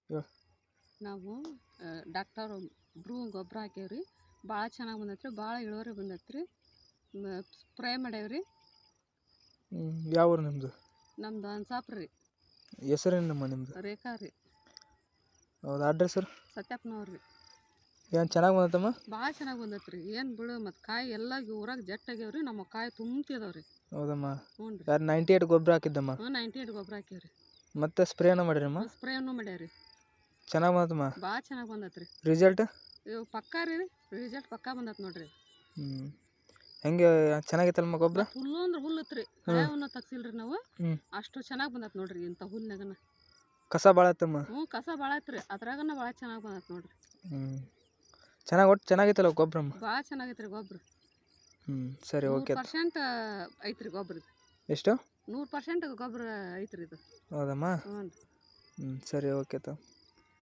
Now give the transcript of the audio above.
ಹೇಳ್. ನಾವು ಡಾಕ್ಟರ್ ಬ್ರೂ ಗೊಬ್ಬರ ಹಾಕೇವ್ರಿ. ಭಾಳ ಚೆನ್ನಾಗಿ ಬಂದೈತ್ರಿ, ಭಾಳ ಇಳುವರಿ ಬಂದೈತ್ರಿ. ಸ್ಪ್ರೇ ಮಾಡೇವ್ರಿ. ಯಾವ ಊರು ನಿಮ್ಮದು? ನಮ್ದು ಅನ್ಸಾಪ್ರ ರೀ. ಹೆಸರೇನಮ್ಮ ನಿಮ್ಮದು? ರೇಖಾ ರೀ. ಹೌದು, ಅಡ್ರೆಸ್ ಸರ್? ಸತ್ಯಪ್ಪನವ್ರು ರೀ. ಏನು ಚೆನ್ನಾಗಿ ಬಂದೈತಮ್ಮ? ಭಾಳ ಚೆನ್ನಾಗಿ ಬಂದೈತ್ರಿ. ಏನು ಬಿಡು, ಮತ್ತು ಕಾಯಿ ಎಲ್ಲ ಊರಾಗ ಜಟ್ ಆಗ್ಯಾವ್ರಿ. ನಮ್ಮ ಕಾಯಿ ತುಂಬ್ತಿದಾವ್ರಿ. ಹೌದಮ್ಮ. ಹ್ಞೂ ರೀ. ಯಾರು 98 ಗೊಬ್ಬರ ಹಾಕಿದ್ದಮ್ಮ? 98 ಗೊಬ್ಬರ ಹಾಕೇವ್ರಿ. ಮತ್ತೆ ಸ್ಪ್ರೇನ ಮಾಡಿರಮ್ಮ? ಸ್ಪ್ರೇನು ಮಾಡ್ಯಾವ್ರಿ. ಚೆನ್ನಾಗಿ ಬಂದತ್ತಮ್ಮ? ಭಾಳ ಚೆನ್ನಾಗಿ ಬಂದೈತ್ರಿ. ರಿಸಲ್ಟ್? ಇವು ಪಕ್ಕಾ ರೀ, ರಿಸಲ್ಟ್ ಪಕ್ಕಾ ಬಂದೈತೆ ನೋಡ್ರಿ. ಹೆಂಗೆ ಚೆನ್ನಾಗೈತಲ್ಲಮ್ಮ ಗೊಬ್ಬರ? ಹುಲ್ಲು ಅಂದ್ರೆ ಹುಲ್ಲು ಐತ್ರಿ, ಹುಲ್ಲು ತಗ್ಸಿಲ್ರಿ ನಾವು. ಅಷ್ಟು ಚೆನ್ನಾಗಿ ಬಂದೈತೆ ನೋಡ್ರಿ. ಇಂಥ ಹುಲ್ನಾಗನ ಕಸ ಭಾಳ ಐತಮ್ಮ? ಕಸ ಭಾಳ ಐತ್ರಿ, ಅದ್ರಾಗನ ಭಾಳ ಚೆನ್ನಾಗಿ ಬಂದೈತೆ ನೋಡ್ರಿ. ಚೆನ್ನಾಗಿ ಒಟ್ಟು ಚೆನ್ನಾಗೈತಲ್ಲ ಗೊಬ್ಬರಮ್ಮ? ಭಾಳ ಚೆನ್ನಾಗೈತ್ರಿ ಗೊಬ್ಬರ. ಸರಿ, ಓಕೆ. 100% ಐತ್ರಿ ಗೊಬ್ಬರ. ಎಷ್ಟು? 100% ಗೊಬ್ಬರ ಐತ್ರಿ ಇದು. ಹೌದಮ್ಮ. ಹ್ಞೂ. ಸರಿ, ಓಕೆ.